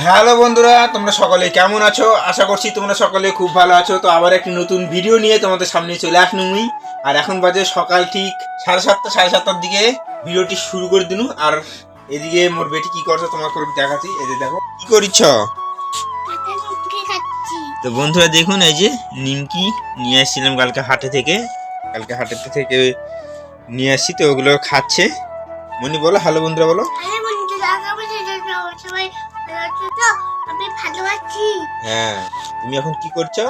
Hello বন্ধুরা, তোমরা সকলে কেমন আছো? আশা করছি তোমরা সকলে খুব ভালো আছো। তো আবার একটি নতুন ভিডিও নিয়ে তোমাদের সামনে চলে আসলুমই। আর এখন বাজে সকাল ঠিক 7:30 দিকে ভিডিওটি শুরু করে দিনু। আর এদিকে মোর বেটি কি করছে তোমাকে দেখাচ্ছি। এই যে দেখো কি করিচ্ছ। তো বন্ধুরা দেখুন, এই যে নিমকি নিয়ে আসছিলাম কালকে হাটে থেকে নিয়ে আসছি। তো ওগুলো খাচ্ছে। মনি বলো হ্যালো বন্ধুরা বলো। হ্যাঁ, তুমি এখন কি করছো?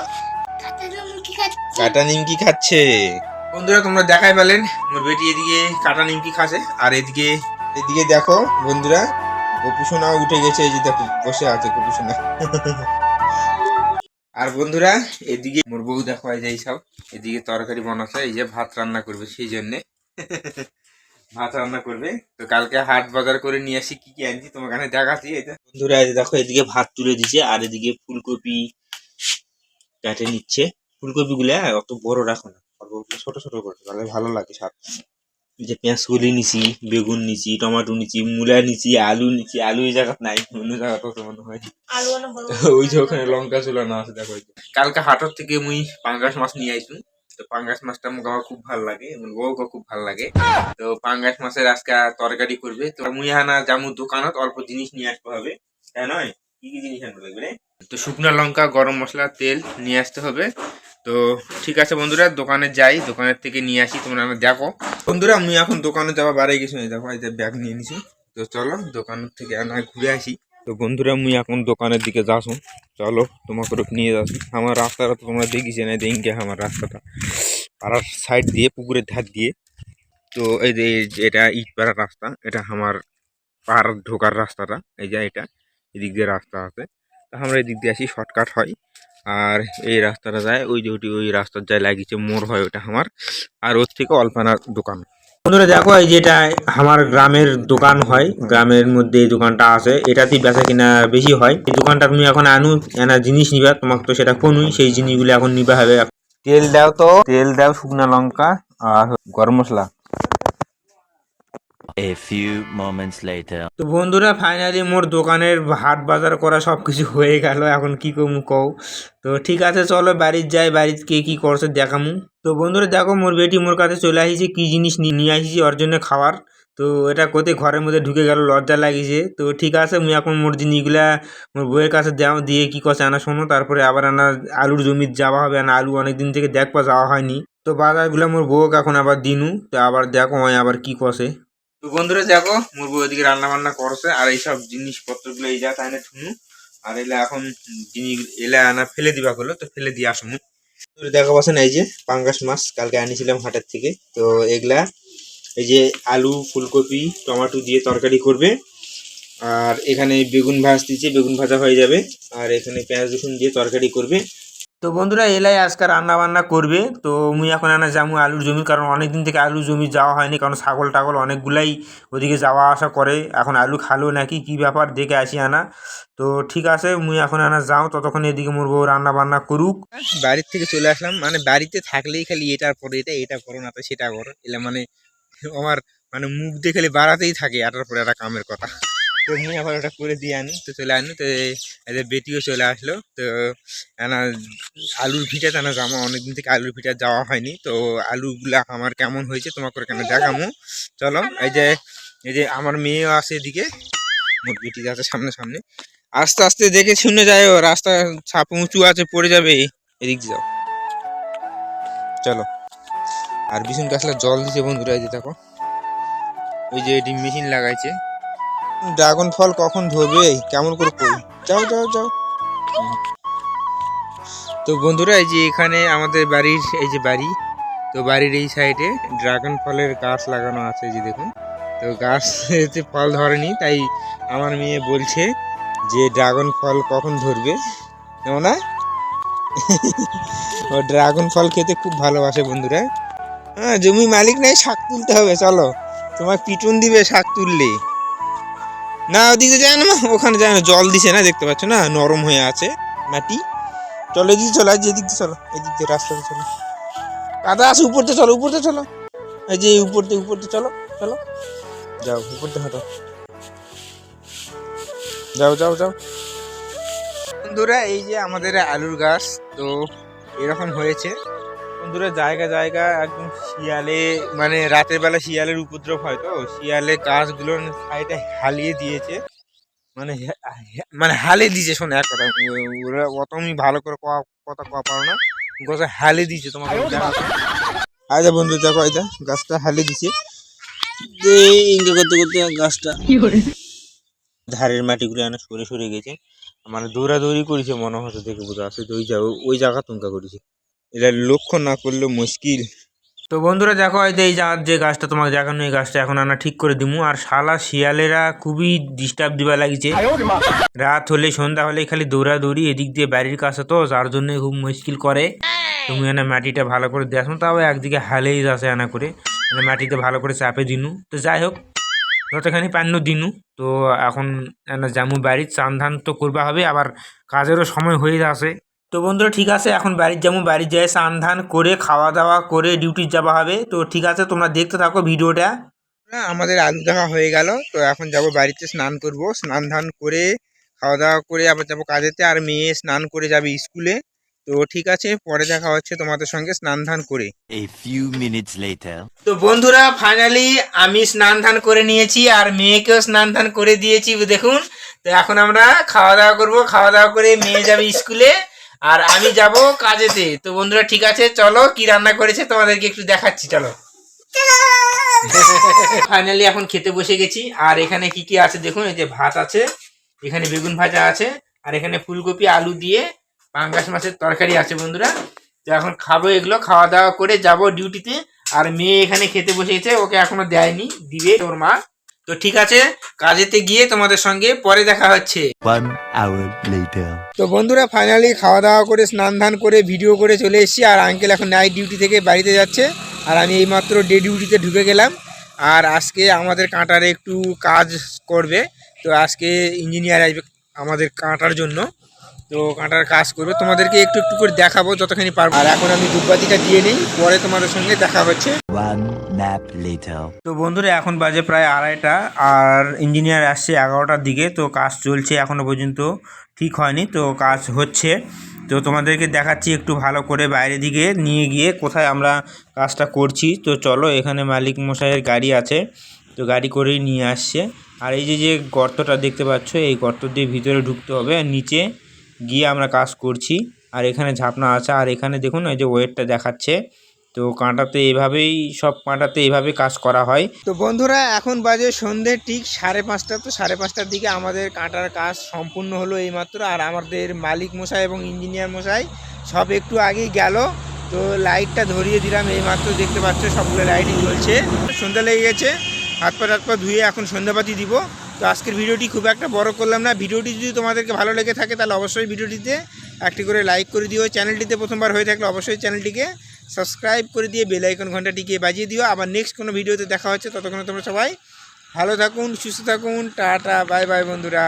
কাটা নিমকি খাচ্ছে। বন্ধুরা তোমরা দেখাই পেলেন মোর বেটি এদিকে কাটা নিমকি খাচ্ছে। আর এদিকে দেখো বন্ধুরা, গোপুসোনা উঠে গেছে। এই যে দেখো বসে আছে গোপুসোনা। আর বন্ধুরা এদিকে মোর বউ দেখো, এই যে এইসব এদিকে তরকারি বানাচ্ছে। এই যে ভাত রান্না করবে, সেই জন্যে ভাত রান্না করবে। তো কালকে হাট বাজার করে নিয়ে আসি, কি কি আনছি তোমার কাছে দেখাচ্ছি। এটা বন্ধুরা এই দেখো, এদিকে ভাত তুলে দিচ্ছে। আর এদিকে ফুলকপি কেটে নিচ্ছে। ফুলকপি গুলা অত বড় রাখো না, ছোট ছোট করে, তাহলে ভালো লাগে স্বাদ। যে পেঁয়াজ কলি নিছি, বেগুন নিছি, টমেটো নিছি, মূলা নিছি, আলু নিছি। আলু এই জায়গা নাই, অন্য জায়গা তো মনে হয় ওই যে ওখানে লঙ্কা চুলানো আছে দেখো। কালকে হাটর থেকে মুই পাঙ্গাস মাছ নিয়ে আইসু। তো পাঙ্গাস মাছটা মুখ আমার খুব ভালো লাগে, বউকে খুব ভালো লাগে। তো পাঙ্গাস মাছের আজকে তরকারি করবে। তো মুই হানা জামু দোকানত অল্প জিনিস নিয়ে আসতে হবে, তাই নয়? কি কি জিনিস আনতে লাগবে রে? তো শুকনো লঙ্কা, গরম মশলা, তেল নিয়ে আসতে হবে। তো ঠিক আছে বন্ধুরা, দোকানে যাই, দোকানের থেকে নিয়ে আসি। তোমরা দেখো বন্ধুরা, আমি এখন দোকানে যাওয়া বাড়ি কিছু নেই। দেখো এই যে ব্যাগ নিয়ে নিছি। তো চলো দোকানের থেকে ঘুরে আসি। তো বন্ধুরা মুই এখন দোকানের দিকে যাসুন। চলো তোমাকে নিয়ে যাচ্ছি। আমার রাস্তাটা তো তোমরা দেখিছে না, দেখে আমার রাস্তাটা পাড়ার সাইড দিয়ে, পুকুরের ধার দিয়ে। তো এই যে এটা ইট পাড়ার রাস্তা, এটা আমার পাড়ার ঢোকার রাস্তাটা। এই যে এটা এদিক দিয়ে রাস্তা আছে। তা আমরা এদিক দিয়ে আসি, শর্টকাট হয়। আর এই রাস্তাটা যায় ওই যে ওই রাস্তার যায় লাগিয়েছে মোড় হয়, ওটা আমার। আর ওর থেকে অল্পানার দোকান। বন্ধুরা দেখো, এই যেটা আমার গ্রামের দোকান হয়, গ্রামের মধ্যে এই দোকানটা আছে। এটাতেই বেচা কিনা বেশি হয়। এই দোকানটা তুমি এখন এনা জিনিস নিবা, তোমাকে তো সেটা কোনই সেই জিনিসগুলো এখন নিবা হবে। তেল দাও, তো তেল দাও, শুকনা লঙ্কা আর গরম মশলা। A few moments later. তো বন্ধুরা ফাইনালি মোর দোকানের হাট বাজার করা সবকিছু হয়ে গেল। এখন কি করবো কও? তো ঠিক আছে চলো বাড়ির যাই, বাড়ির কে কি করছে দেখামু। তো বন্ধুরা দেখো, মোর বেটি মোর কাছে চলে আসিছে, কি জিনিস নিয়ে আসিছি ওর জন্য খাবার। তো এটা কোথায় ঘরের মধ্যে ঢুকে গেল, লজ্জা লাগিছে। তো ঠিক আছে মুই এখন মোর জিনিসগুলা মোর বউয়ের কাছে দিয়ে কি করছে আনা শোনো। তারপরে আবার আনা আলুর জমিতে যাওয়া হবে। আনা আলু অনেকদিন থেকে দেখবা যাওয়া হয়নি। তো বাজারগুলা মোর বউকে এখন আবার দিনু। তো আবার দেখো আবার কি করছে। তো বন্ধুরা দেখো, মোর বউ ওদিকে রান্না বান্না করছে। আর এইসব জিনিসপত্র গুলো এই যা তাই না ঠুনু। আর এলা এখন জিনিস এলা আনা ফেলে দিবা হলো, তো ফেলে দিয়ে আসুন। দেখা পাচ্ছেন এই যে পাঙ্গাস মাছ কালকে আনিছিলাম হাটের থেকে। তো এগুলা এই যে আলু, ফুলকপি, টমেটো দিয়ে তরকারি করবে। আর এখানে বেগুন দিচ্ছে, বেগুন ভাজা হয়ে যাবে। আর এখানে পেঁয়াজ রসুন দিয়ে তরকারি করবে। তো বন্ধুরা এলাই আজকে রান্না বান্না করবে। তো মুই এখন আনা যাবো আলুর জমি, কারণ অনেকদিন থেকে আলুর জমি যাওয়া হয়নি, কারণ ছাগল টাগল অনেকগুলাই ওদিকে যাওয়া আসা করে। এখন আলু খালো নাকি কি ব্যাপার দেখে আসি আনা। তো ঠিক আছে মুই এখন আনা যাও, ততক্ষণ এদিকে মোর বউ রান্না বান্না করুক। বাড়ির থেকে চলে আসলাম, মানে বাড়িতে থাকলেই খালি এটার পরে এটা করো না, তো সেটা করো, এলা মানে আমার মানে মুখ দিয়ে খালি বাড়াতেই থাকে এটার পরে একটা কামের কথা। তো মুই আবার ওটা করে দিয়ে আনি, তো চলে আনি। তো এদের বেটিও চলে আসলো। তো আলুর ভিটা টানা জামা, অনেকদিন থেকে আলুর ভিটা যাওয়া হয়নি। তো আলুগুলা আমার কেমন হয়েছে তোমাকে কেন দেখামো। চলো এই যে আমার মেয়েও আছে এদিকে, মোট বেটি আছে সামনে সামনে। আস্তে আস্তে দেখে শুনে যায়, রাস্তা ছাপ উঁচু আছে, পড়ে যাবে। এদিক যাও চলো। আর বিছুন গাছলা জল দিচ্ছে বন্ধুরা, এই যে দেখো ওই যে এটি মেশিন লাগাইছে। ড্রাগন ফল কখন ধরবে কেমন করে কই, যাও যাও যাও। তো বন্ধুরা এই যে এখানে আমাদের বাড়ির এই যে বাড়ি, তো বাড়ির এই সাইডে ড্রাগন ফলের গাছ লাগানো আছে, এই যে দেখুন। তো গাছে ফল ধরেনি, তাই আমার মেয়ে বলছে যে ড্রাগন ফল কখন ধরবে, না? ও ড্রাগন ফল খেতে খুব ভালোবাসে বন্ধুরা। হ্যাঁ, জমি মালিক নাই, শাক তুলতে হবে, চলো। তোমার পিটুন দিবে শাক তুললে। না ওদিকে যায় না, ওখানে যায় না, জল দিছে না, দেখতে পাচ্ছ না, নরম হয়ে আছে মাটি। চলো এদিকে চলো, আজ এদিক দিয়ে চলো, এদিক দিয়ে রাস্তাতে চলো। কাদা আছে উপরতে, চলো উপরতে চলো। এই যে উপরতে চলো চলো, যাও উপরতে হাঁটো, যাও যাও যাও। বন্ধুরা এই যে আমাদের আলুর গাছ, তো এরকম হয়েছে বন্ধুরা। জায়গা জায়গা একদম শিয়ালে, মানে রাতের বেলা শিয়ালের উপদ্রব হয়, তো শিয়ালে গাছগুলোর সাইডে হালিয়ে দিয়েছে, মানে মানে হালে দিয়েছে। শোনো এক কথা, ওরা অত আমি ভালো করে কথা কওয়া পারো না, গাছ হালে দিয়েছে তোমাকে দেখাচ্ছি। আচ্ছা বন্ধু দেখো, এটা গাছটা হালে দিছে, ইঙ্গা করতে করতে গাছটা ধারের মাটিগুলো অনেক সরে সরে গেছে, মানে দৌড়াদৌড়ি করেছে মনে হচ্ছে, দেখে বোঝা আছে যে ওই জায়গা তুঙ্কা করেছে। এটা লক্ষ্য না করলে মুশকিল। তো বন্ধুরা দেখো, হয়তো এই যে গাছটা তোমাকে দেখানো, এই গাছটা এখন আনা ঠিক করে দিমু। আর শালা শিয়ালেরা খুবই ডিস্টার্ব দিবা লাগিছে, রাত হলে সন্ধ্যা হলে খালি দৌড়াদৌড়ি, এদিক দিয়ে বাড়ির কাছে তো, যার জন্য খুব মুশকিল করে। তুমি এনে মাটিটা ভালো করে দেখো, তাও একদিকে হালেই যাচ্ছে আনা করে, মানে মাটিতে ভালো করে চাপে দিনু। তো যাই হোক, যতখানি পান্ন দিনু। তো এখন জামু বাড়ির চান ধান তো করবা হবে, আবার কাজেরও সময় হয়ে যাচ্ছে। তো বন্ধুরা ঠিক আছে, এখন বাড়ির যাবো, বাড়ির যাই চান ধান করে খাওয়া দাওয়া করে ডিউটি যাওয়া হবে। তো ঠিক আছে, তোমরা দেখতে থাকো ভিডিওটা। আমাদের আলু দেখা হয়ে গেল, তো এখন যাব বাড়িতে, স্নান করব, স্নান ধান করে খাওয়া দাওয়া করে আবার যাবো কাজেতে। আর মেয়ে স্নান করে যাবে স্কুলে। তো ঠিক আছে, পরে দেখা হচ্ছে তোমাদের সঙ্গে স্নান ধান করে। A few minutes later. তো বন্ধুরা ফাইনালি আমি স্নান ধান করে নিয়েছি, আর মেয়েকেও স্নান ধান করে দিয়েছি দেখুন। তো এখন আমরা খাওয়া দাওয়া করবো, খাওয়া দাওয়া করে মেয়ে যাবে স্কুলে, আর আমি যাব কাজেতে। তো বন্ধুরা ঠিক আছে, চলো কি রান্না করেছে তোমাদেরকে একটু দেখাচ্ছি, চলো। ফাইনালি এখন খেতে বসে গেছি। আর এখানে কি কি আছে দেখুন, এই যে ভাত আছে, এখানে বেগুন ভাজা আছে, আর এখানে ফুলকপি আলু দিয়ে পাঙ্গাস মাছের তরকারি আছে বন্ধুরা। তো এখন খাবো এগুলো, খাওয়া দাওয়া করে যাব ডিউটিতে। আর মেয়ে এখানে খেতে বসে গেছে, ওকে এখনো দেয়নি, দিবে ওর মা। তো ঠিক আছে, কাজেতে গিয়ে তোমাদের সঙ্গে পরে দেখা হচ্ছে। 1 hour later. তো বন্ধুরা ফাইনালি খাওয়া দাওয়া করে স্নান ধান করে ভিডিও করে চলে এসেছি। আর আঙ্কেল এখন নাইট ডিউটি থেকে বাড়িতে যাচ্ছে, আর আমি এইমাত্র ডে ডিউটিতে ঢুকে গেলাম। আর আজকে আমাদের কাঁটারে একটু কাজ করবে, তো আজকে ইঞ্জিনিয়ার আসবে আমাদের কাঁটার জন্য। তো কাঁটার কাজ করবে, তোমাদেরকে একটু একটু করে দেখাবো যতখানি পারবো। আর এখন আমি ধূপবাতিটা দিয়ে নিই, পরে তোমাদের সঙ্গে দেখা হচ্ছে। 1 nap later. তো বন্ধুরা এখন বাজে প্রায় 2:30, আর ইঞ্জিনিয়ার আসছে 11টার দিকে। তো কাজ চলছে, এখনও পর্যন্ত ঠিক হয়নি, তো কাজ হচ্ছে। তো তোমাদেরকে দেখাচ্ছি একটু ভালো করে বাইরের দিকে নিয়ে গিয়ে কোথায় আমরা কাজটা করছি। তো চলো, এখানে মালিক মশাইয়ের গাড়ি আছে, তো গাড়ি করেই নিয়ে আসছে। আর এই যে গর্তটা দেখতে পাচ্ছ, এই গর্ত দিয়ে ভিতরে ঢুকতে হবে, আর নিচে গিয়ে আমরা কাজ করছি। আর এখানে ঝাপনা আছে, আর এখানে দেখুন এই যে ওয়েটটা দেখাচ্ছে। তো কাঁটাতে এইভাবেই, সব কাঁটাতে এইভাবে কাজ করা হয়। তো বন্ধুরা এখন বাজে সন্ধ্যে ঠিক 5:30। তো 5:30টার দিকে আমাদের কাঁটার কাজ সম্পূর্ণ হলো এইমাত্র। আর আমাদের মালিক মশাই এবং ইঞ্জিনিয়ার মশাই সব একটু আগেই গেল। তো লাইটটা ধরিয়ে দিলাম এইমাত্র, দেখতে পাচ্ছ সবগুলো লাইটই জ্বলছে। সন্ধ্যা লেগে গেছে, হাত পা ধুয়ে এখন সন্ধ্যাবাতি দিব। তো আজকের ভিডিওটি খুব একটা বড় করলাম না। ভিডিওটি যদি তোমাদেরকে ভালো লেগে থাকে তাহলে অবশ্যই ভিডিওটিতে একটি করে লাইক করে দিও। চ্যানেলটিতে প্রথমবার হয়ে থাকলে অবশ্যই চ্যানেলটিকে সাবস্ক্রাইব করে দিয়ে বেল আইকন ঘন্টাটিকে বাজিয়ে দিও। আবার নেক্সট কোনো ভিডিওতে দেখা হচ্ছে, ততক্ষণে তোমরা সবাই ভালো থাকুন, সুস্থ থাকুন, টাটা বাই বাই বন্ধুরা।